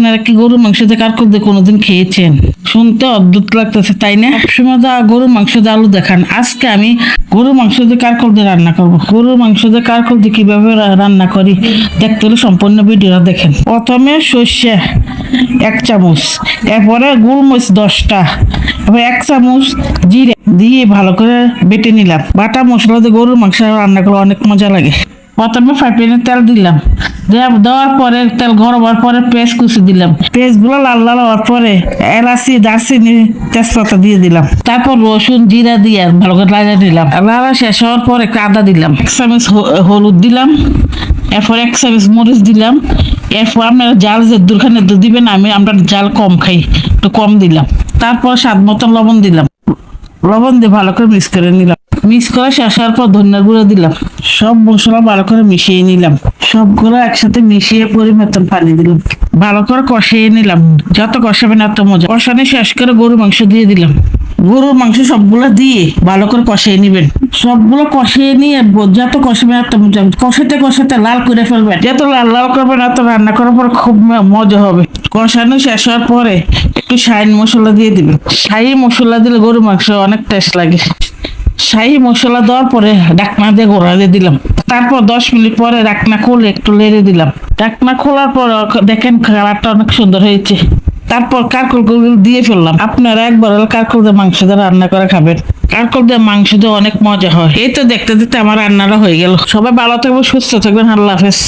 আপনারা কি গরু মাংস দিয়ে কারকল দিয়ে কোনোদিন খেয়েছেন? শুনতে অদ্ভুত লাগতেছে তাই না? সবসময় তো গরু মাংস দিয়ে আলু দেখান, আজকে আমি গরু মাংস দিয়ে কারকল দিয়ে রান্না করব। গরু মাংস দিয়ে কারকল দিয়ে কিভাবে রান্না করি দেখতে হলে সম্পূর্ণ ভিডিওটা দেখেন। প্রথমে সর্ষে 1 চামচ, এরপরে গোলমরিচ 10টা, এরপর 1 চামচ জিরে দিয়ে ভালো করে বেটে নিলাম। বাটা মশলা দিয়ে গরুর মাংস রান্না করলে অনেক মজা লাগে। প্রথমে ফ্রাই প্যানে তেল দিলাম, দেওয়ার পরে তেল গরম হওয়ার পরে পেঁয়াজ কুচি দিলাম। পেঁয়াজগুলো লাল লাল হওয়ার পরে এলাচি, দারচিনি, তেজপাতা দিয়ে দিলাম। তারপর রসুন জিরা দিয়ে ভালো করে লাড়া দিলাম। লাড়া শেষ হওয়ার পরে আদা দিলাম, 1 চামচ হলুদ দিলাম, এরপর 1 চামচ মরিচ দিলাম। এরপর আপনারা জাল যে দুখানে দিবেন, আমরা জাল কম খাই, একটু কম দিলাম। তারপর স্বাদ মতন লবণ দিলাম, লবণ দিয়ে ভালো করে মিক্স করে নিলাম। মিক্স করে শেষ হওয়ার পর ধনিয়া গুঁড়ো দিলাম। সব মশলা ভালো করে মিশিয়ে নিলাম। সবগুলো একসাথে মিশিয়ে পরিমাণ পানি দিলাম, ভালো করে কষিয়ে নিলাম। যত কষাবেন এত মজা। কষানো শেষ করে গরুর মাংস দিয়ে দিলাম। গরুর মাংস সবগুলো দিয়ে ভালো করে কষিয়ে নিবেন। সবগুলো কষিয়ে নিয়ে যত কষাবেন এত মজা। কষাতে কষাতে লাল করে ফেলবেন, যত লাল লাল করবেন এত রান্না করার পর খুব মজা হবে। কষানো শেষ হওয়ার পরে একটু শাহি মশলা দিয়ে দিবেন। শাহি মশলা দিলে গরুর মাংস অনেক টেস্ট লাগে। শাহি মশলা দেওয়ার পরে ঢাকনা দিয়ে গোড়া দিয়ে দিলাম। তারপর 10 মিনিট পরে ঢাকনা খুলে একটু নেড়ে দিলাম। ঢাকনা খোলার পর দেখেন কালারটা অনেক সুন্দর হয়েছে। তারপর কারকল দিয়ে ফেললাম। আপনারা একবার কারকল দিয়ে মাংস দিয়ে রান্না করে খাবেন। কারকল দিয়ে মাংস দিয়ে অনেক মজা হয়। এই তো দেখতে দেখতে আমার রান্নাটা হয়ে গেল। সবাই ভালো থাকবেন, সুস্থ থাকবেন। আল্লাহ হাফেজ।